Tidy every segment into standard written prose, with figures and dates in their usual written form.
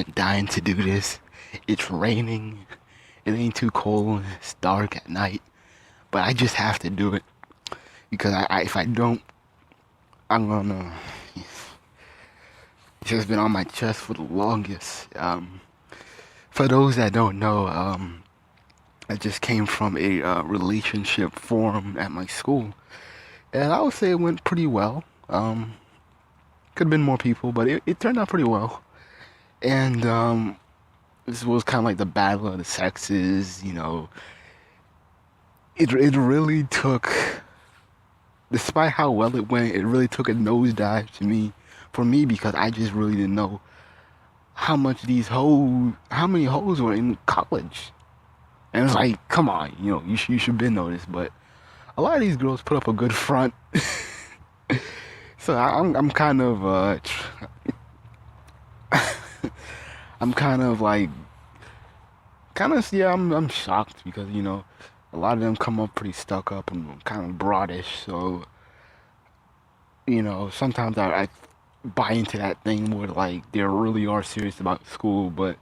been dying to do this. It's raining. It ain't too cold. It's dark at night. But I just have to do it because if I don't, I'm gonna. It's just been on my chest for the longest. For those that don't know, I just came from a relationship forum at my school, and I would say it went pretty well. Could have been more people, but it turned out pretty well. And this was kind of like the battle of the sexes. It really took, despite how well it went, it really took a nosedive to me, for me, because I just really didn't know how many hoes were in college. And it's like, come on, you should been noticed, but a lot of these girls put up a good front. So I'm kind of I'm kind of like yeah, I'm shocked because a lot of them come up pretty stuck up and kind of broadish. So sometimes I buy into that thing where like they really are serious about school, but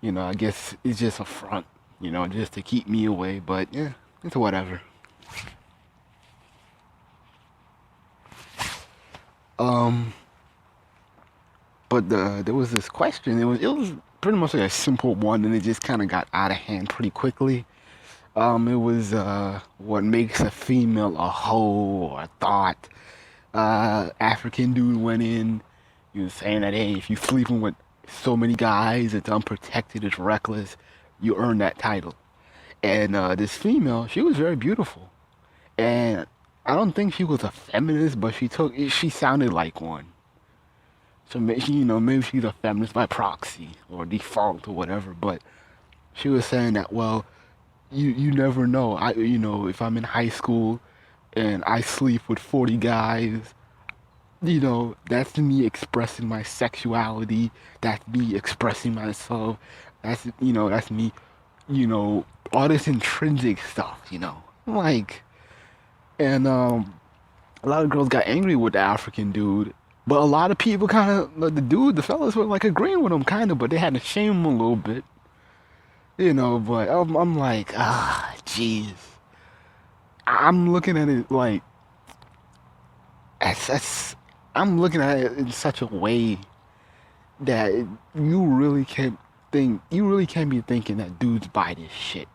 I guess it's just a front, just to keep me away. But yeah, it's whatever. Um, but there was this question. It was pretty much like a simple one, and it just kind of got out of hand pretty quickly. It was what makes a female a hoe or a thought. African dude went in. He was saying that, hey, if you sleeping with so many guys, it's unprotected, it's reckless, you earn that title. And this female, she was very beautiful, and I don't think she was a feminist, but she sounded like one. So maybe she's a feminist by proxy or default or whatever. But she was saying that, well, you never know. If I'm in high school and I sleep with 40 guys, that's me expressing my sexuality. That's me expressing myself. That's me, all this intrinsic stuff. Like, and a lot of girls got angry with the African dude, but a lot of people kind of, the fellas were like agreeing with him, kind of, but they had to shame him a little bit, But I'm like, jeez. I'm looking at it like, that's I'm looking at it in such a way that you really can't be thinking that dudes buy this shit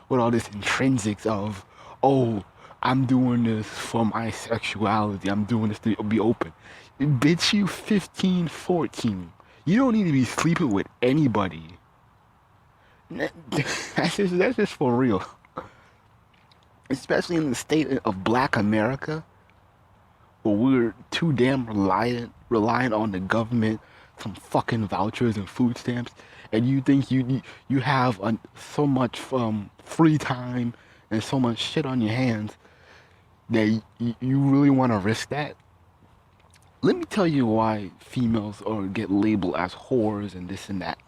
with all this intrinsics of, oh, I'm doing this for my sexuality. I'm doing this to be open. Bitch, you 15, 14. You don't need to be sleeping with anybody. That's just for real. Especially in the state of Black America, where we're too damn reliant on the government, some fucking vouchers and food stamps, and you think you have so much free time and so much shit on your hands that you really want to risk that. Let me tell you why females get labeled as whores and this and that.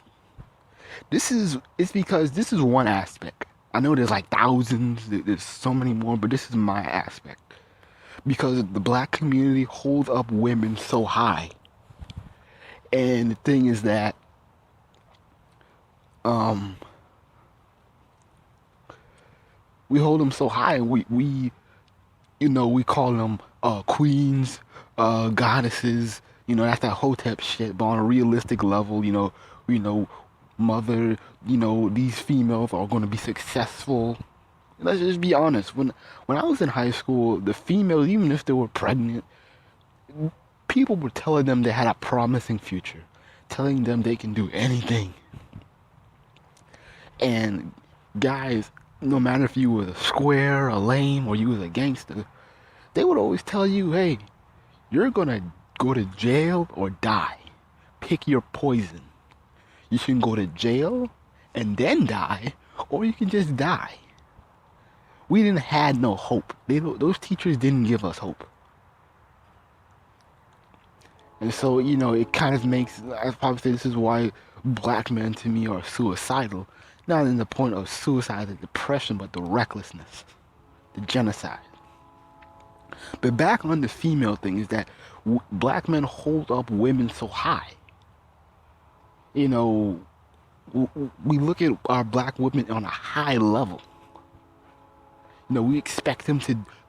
It's because this is one aspect. I know there's like thousands, there's so many more, but this is my aspect. Because the black community holds up women so high. And the thing is that um we hold them so high, we call them queens, goddesses. That's that hotep shit. But on a realistic level, mother. These females are going to be successful. Let's just be honest. When I was in high school, the females, even if they were pregnant, people were telling them they had a promising future, telling them they can do anything. And guys, no matter if you was a square, a lame, or you was a gangster, they would always tell you, hey, you're gonna go to jail or die. Pick your poison. You can go to jail and then die, or you can just die. We didn't had no hope. Those teachers didn't give us hope. And so, it kind of makes, I probably say this is why black men to me are suicidal. Not in the point of suicide, the depression, but the recklessness, the genocide. But back on the female thing is that black men hold up women so high. You know, we look at our black women on a high level. We expect them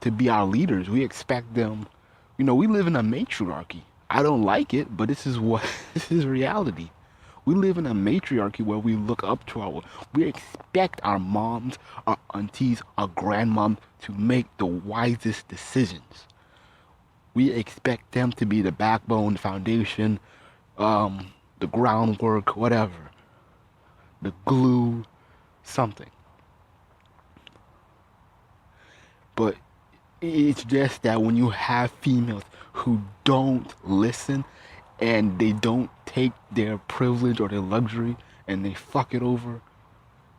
to be our leaders. We expect them. We live in a matriarchy. I don't like it, but this is what this is reality. We live in a matriarchy where we look up to we expect our moms, our aunties, our grandmoms to make the wisest decisions. We expect them to be the backbone, the foundation, the groundwork, whatever, the glue, something. But it's just that when you have females who don't listen and they don't take their privilege or their luxury and they fuck it over,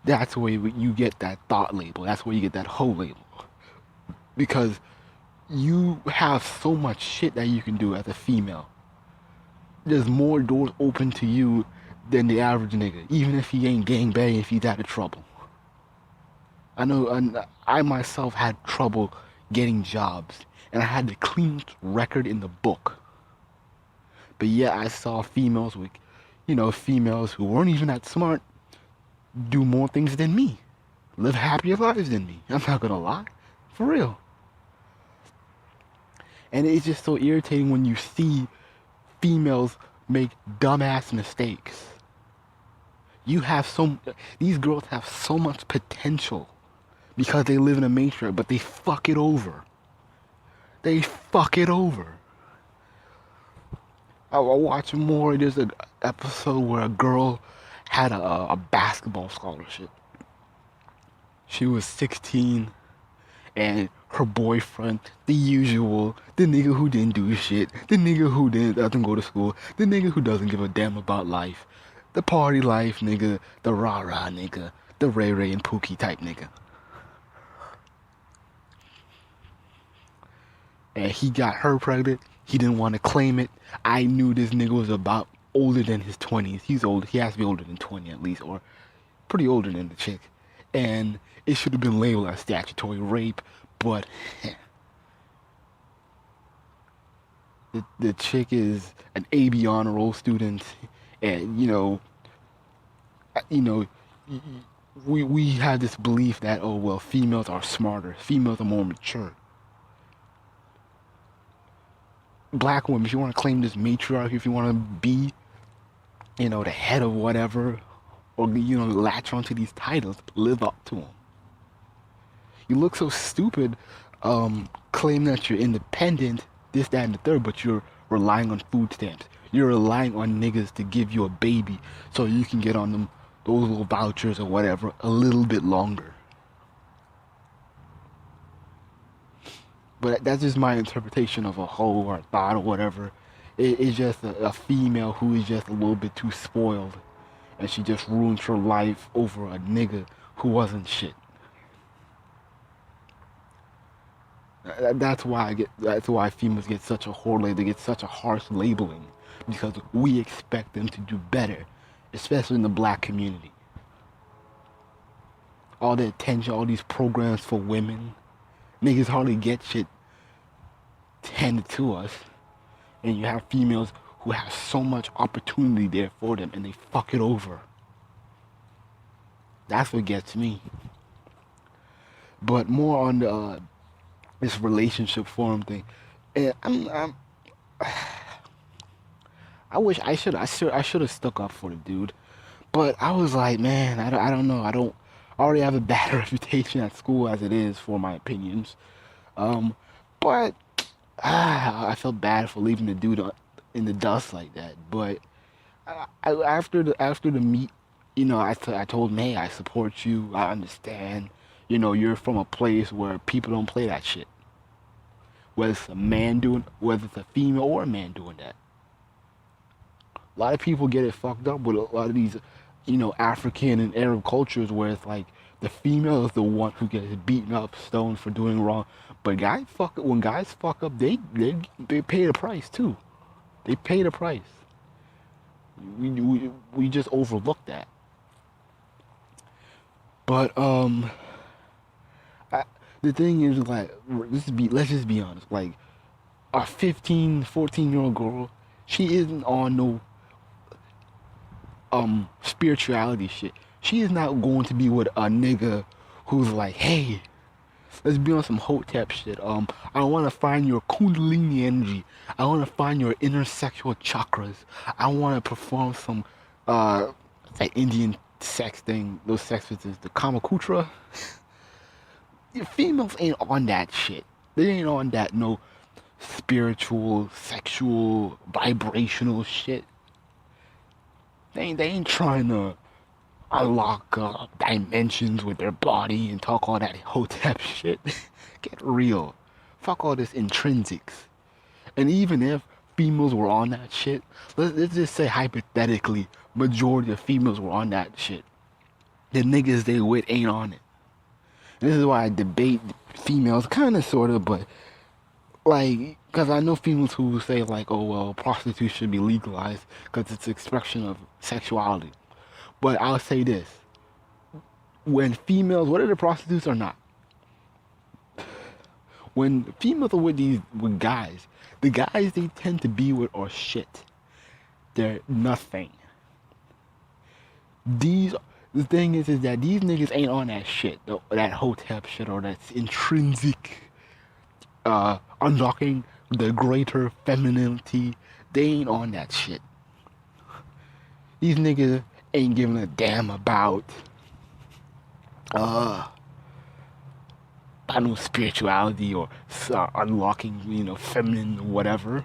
that's where you get that thought label. That's where you get that hoe label. Because you have so much shit that you can do as a female. There's more doors open to you than the average nigga, even if he ain't gang banging, if he's out of trouble. I know I myself had trouble getting jobs, and I had the cleanest record in the book. But yet I saw females with, females who weren't even that smart do more things than me, live happier lives than me. I'm not gonna lie, for real. And it's just so irritating when you see females make dumbass mistakes. These girls have so much potential because they live in a matrix, but they fuck it over. They fuck it over. I watch more. There's an episode where a girl had a basketball scholarship. She was 16, and her boyfriend, the usual, the nigga who didn't do shit, the nigga who doesn't go to school, the nigga who doesn't give a damn about life, the party life nigga, the rah-rah nigga, the Ray Ray and Pookie type nigga. And he got her pregnant. He didn't want to claim it. I knew this nigga was about older than his 20s. He's old. He has to be older than 20 at least, or pretty older than the chick. And it should have been labeled as statutory rape, but the chick is an AB honor roll student, and we have this belief that, oh well, females are smarter, females are more mature. Black women, if you want to claim this matriarchy, if you want to be, the head of whatever, or latch onto these titles, live up to them. You look so stupid, claim that you're independent, this, that, and the third, but you're relying on food stamps. You're relying on niggas to give you a baby so you can get on those little vouchers or whatever a little bit longer. But that's just my interpretation of a hoe or a thought or whatever. It's just a female who is just a little bit too spoiled, and she just ruined her life over a nigga who wasn't shit. That's why females get such a whore, they get such a harsh labeling, because we expect them to do better, especially in the black community. All the attention, all these programs for women, niggas hardly get shit handed to us, and you have females who have so much opportunity there for them, and they fuck it over. That's what gets me. But more on the this relationship forum thing, and I wish I should have stuck up for the dude, but I was like, man, I don't know, I already have a bad reputation at school as it is for my opinions, but I felt bad for leaving the dude in the dust like that. But after the meet, I told him, hey, I support you, I understand. You're from a place where people don't play that shit. Whether it's whether it's a female or a man doing that. A lot of people get it fucked up with a lot of these, African and Arab cultures where it's like the female is the one who gets beaten up, stoned for doing wrong. But when guys fuck up, they pay the price too. They pay the price. We just overlook that. But the thing is, like, let's just be honest. Like, a 15, 14-year-old girl, she isn't on no spirituality shit. She is not going to be with a nigga who's like, hey, let's be on some hotep shit. I want to find your kundalini energy. I want to find your intersexual chakras. I want to perform some that Indian sex thing, those sex visits, the Kamakutra. Females ain't on that shit. They ain't on that no spiritual, sexual, vibrational shit. They ain't trying to unlock dimensions with their body and talk all that hotep shit. Get real. Fuck all this intrinsics. And even if females were on that shit, let's just say hypothetically, majority of females were on that shit. The niggas they with ain't on it. This is why I debate females, kind of, sort of, but like, because I know females who say like, oh well, prostitution should be legalized because it's an expression of sexuality. But I'll say this: when females, whether they're prostitutes or not, when females are with guys, the guys they tend to be with are shit. They're nothing. These The thing is that these niggas ain't on that shit, that hotep shit or that intrinsic unlocking the greater femininity. They ain't on that shit. These niggas ain't giving a damn about I know spirituality or unlocking, feminine or whatever.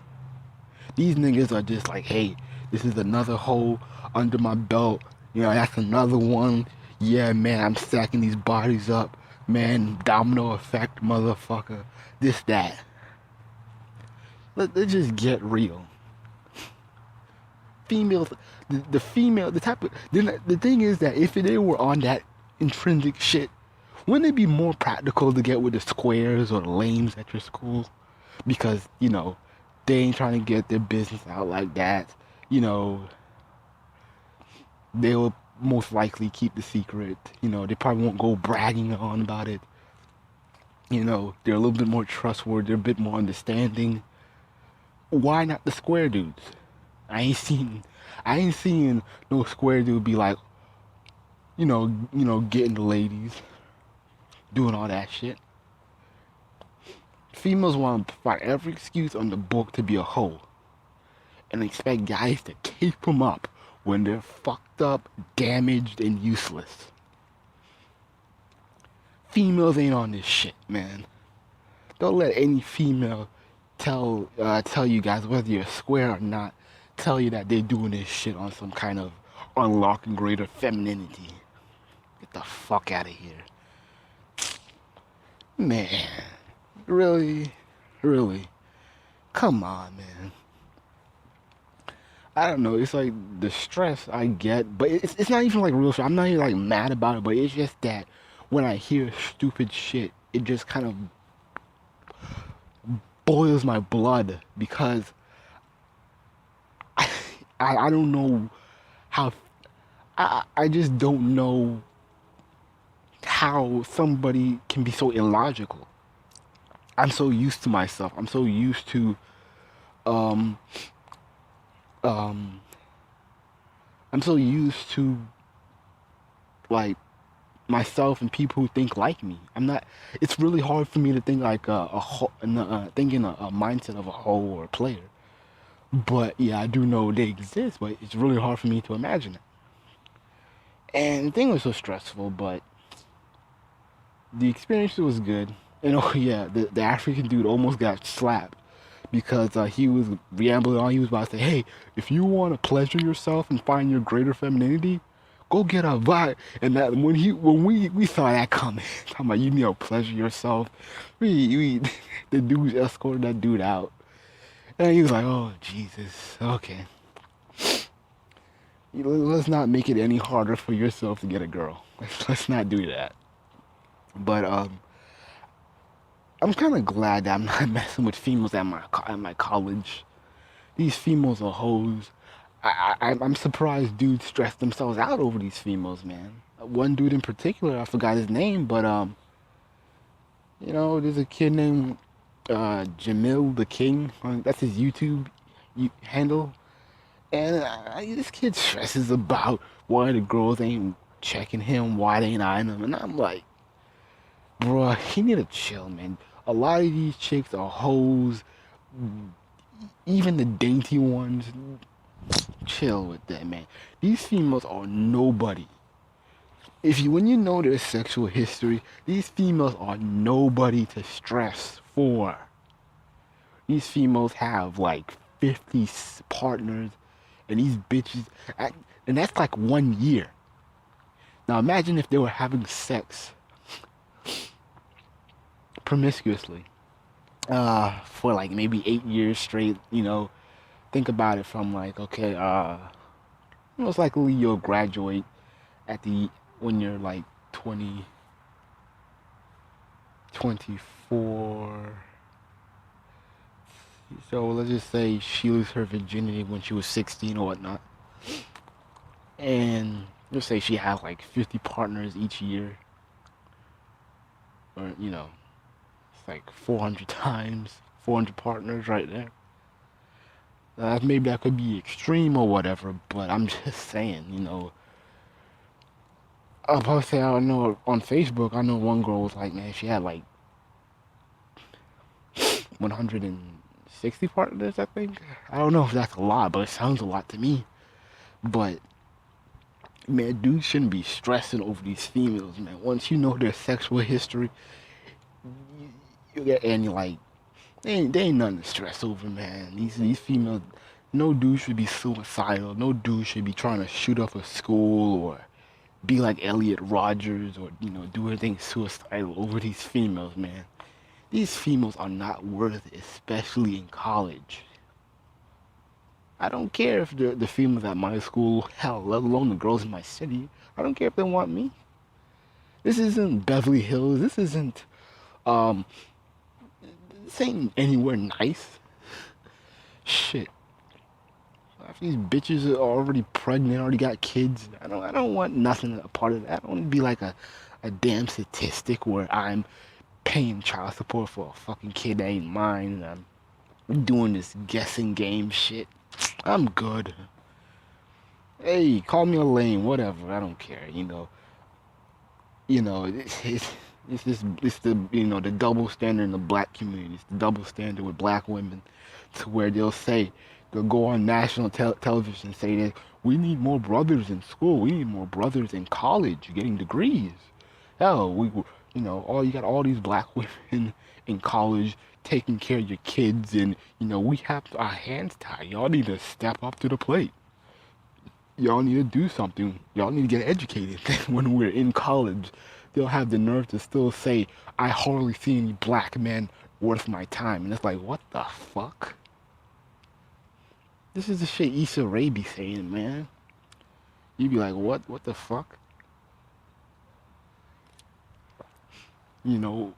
These niggas are just like, hey, this is another hole under my belt. That's another one. Yeah, man, I'm stacking these bodies up. Man, domino effect, motherfucker. This, that. Let's just get real. Females, the female, the type of, the thing is that if they were on that intrinsic shit, wouldn't it be more practical to get with the squares or the lames at your school? Because, they ain't trying to get their business out like that. They'll most likely keep the secret. They probably won't go bragging on about it. They're a little bit more trustworthy, they're a bit more understanding. Why not the square dudes? I ain't seeing no square dude be like, getting the ladies, doing all that shit. Females want to find every excuse on the book to be a hoe and expect guys to keep them up when they're fucked up, damaged, and useless. Females ain't on this shit, man. Don't let any female tell you guys, whether you're square or not, tell you that they're doing this shit on some kind of unlocking greater femininity. Get the fuck out of here. Man. Really? Come on, man. I don't know. It's like the stress I get, but it's not even like real stress. I'm not even like mad about it, but it's just that when I hear stupid shit, it just kind of boils my blood because I don't know how. I just don't know how somebody can be so illogical. I'm so used to myself. I'm so used to um um I'm so used to like myself and people who think like me. I'm not. It's really hard for me to think like think in a mindset of a whole or a player. But yeah, I do know they exist. But it's really hard for me to imagine it. And the thing was so stressful, but the experience was good. And oh yeah, the African dude almost got slapped because he was rambling on. He was about to say, "Hey, if you want to pleasure yourself and find your greater femininity, go get a vibe." And that when we saw that coming, talking about you need to pleasure yourself, we the dudes escorted that dude out, and he was like, "Oh Jesus, okay, let's not make it any harder for yourself to get a girl. Let's not do that." But I'm kind of glad that I'm not messing with females at my college. These females are hoes. I'm surprised dudes stress themselves out over these females, man. One dude in particular, I forgot his name, but there's a kid named Jamil the King. That's his YouTube handle, And this kid stresses about why the girls ain't checking him, why they ain't eyeing him, and I'm like, bruh, he need to chill, man. A lot of these chicks are hoes, even the dainty ones. Chill with that, man. These females are nobody. If you when you know their sexual history, these females are nobody to stress for. These females have like 50 partners, and these bitches, and that's like 1 year. Now imagine if they were having sex promiscuously, for like maybe 8 years straight. Think about it from like, okay, most likely you'll graduate at the when you're like 20, 24. So let's just say she lose her virginity when she was 16 or whatnot, and let's say she has like 50 partners each year, or it's like 400 times 400 partners right there. Maybe that could be extreme or whatever, but I'm just saying, I'll probably say I know on Facebook. I know one girl was like, man, she had like 160 partners, I think. I don't know if that's a lot, but it sounds a lot to me. But man, dudes shouldn't be stressing over these females, man. Once you know their sexual history, you get and you're like, they ain't nothing to stress over, man. These females, no dude should be suicidal. No dude should be trying to shoot up a school or be like Elliot Rogers or do anything suicidal over these females, man. These females are not worth it, especially in college. I don't care if the females at my school, hell, let alone the girls in my city. I don't care if they want me. This isn't Beverly Hills. Um, this ain't anywhere nice. Shit. If these bitches are already pregnant, already got kids, I don't want nothing a part of that. I don't want to be like a damn statistic where I'm paying child support for a fucking kid that ain't mine and I'm doing this guessing game shit. I'm good. Hey, call me a lame, whatever. I don't care. It's the the double standard in the black community. It's the double standard with black women, to where they'll go on national television and say that we need more brothers in school. We need more brothers in college getting degrees. Hell, all you got all these black women in college taking care of your kids, and we have our hands tied. Y'all need to step up to the plate. Y'all need to do something. Y'all need to get educated. When we're in college, they'll have the nerve to still say, I hardly see any black men worth my time. And it's like, what the fuck? This is the shit Issa Rae be saying, man. You'd be like, what? What the fuck? You know,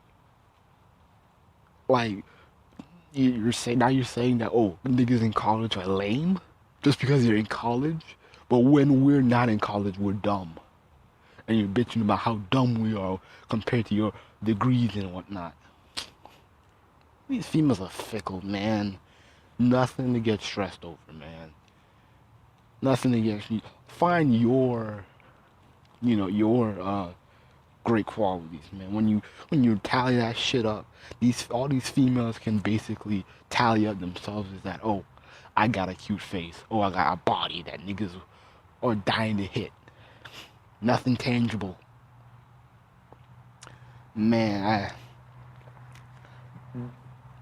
like, you're saying that, oh, niggas in college are lame just because you're in college. But when we're not in college, we're dumb. And you're bitching about how dumb we are compared to your degrees and whatnot. These females are fickle, man. Nothing to get stressed over, man. Nothing to get. Find your great qualities, man. When you tally that shit up, all these females can basically tally up themselves as that. Oh, I got a cute face. Oh, I got a body that niggas are dying to hit. Nothing tangible, man.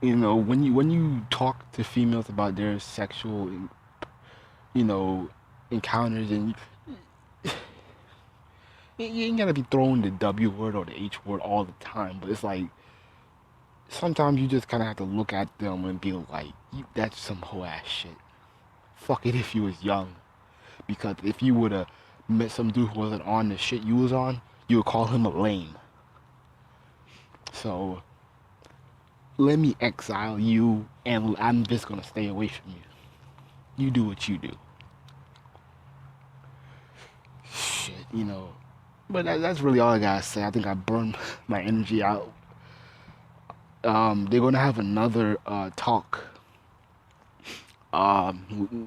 When you talk to females about their sexual, you know, encounters, and you ain't gotta be throwing the W word or the H word all the time, but it's like sometimes you just kind of have to look at them and be like, that's some hoe ass shit. Fuck it if you was young, because if you would have met some dude who wasn't on the shit you was on, you would call him a lame. So let me exile you, and I'm just gonna stay away from you. You do what you do. Shit. But that's really all I gotta say. I think I burned my energy out. They're gonna have another talk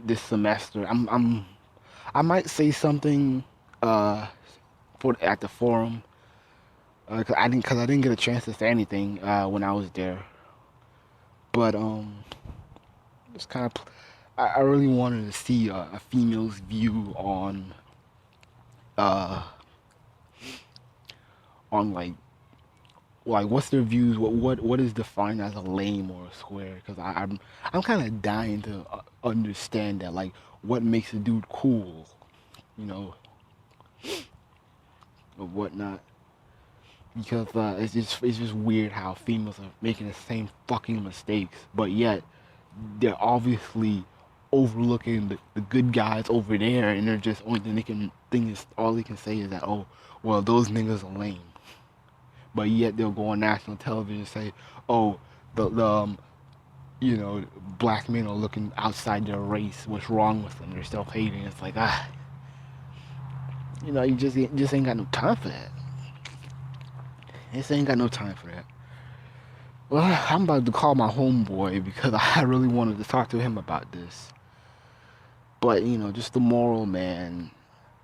this semester. I might say something uh for at the forum, cause I didn't get a chance to say anything when I was there. But it's kind of I really wanted to see a female's view uh on like what's their views, what is defined as a lame or a square, because I'm kind of dying to understand that, like, what makes a dude cool, you know, or whatnot. Because it's just weird how females are making the same fucking mistakes, but yet they're obviously overlooking the good guys over there, and they're just only thing is all they can say is that, oh, well, those niggas are lame. But yet they'll go on national television and say, oh, the black men are looking outside their race. What's wrong with them? They're self-hating. It's like, you just ain't got no time for that. Just ain't got no time for that. Well, I'm about to call my homeboy because I really wanted to talk to him about this. But just the moral, man.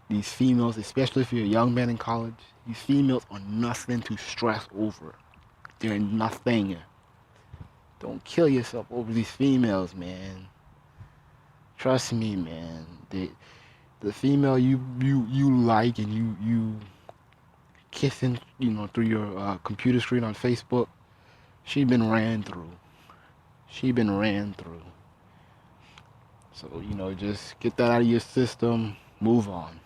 These females, especially if you're a young man in college, these females are nothing to stress over. They're nothing. Don't kill yourself over these females, man. Trust me, man. The female you like and you kissing, through your computer screen on Facebook, she been ran through. She been ran through. So just get that out of your system. Move on.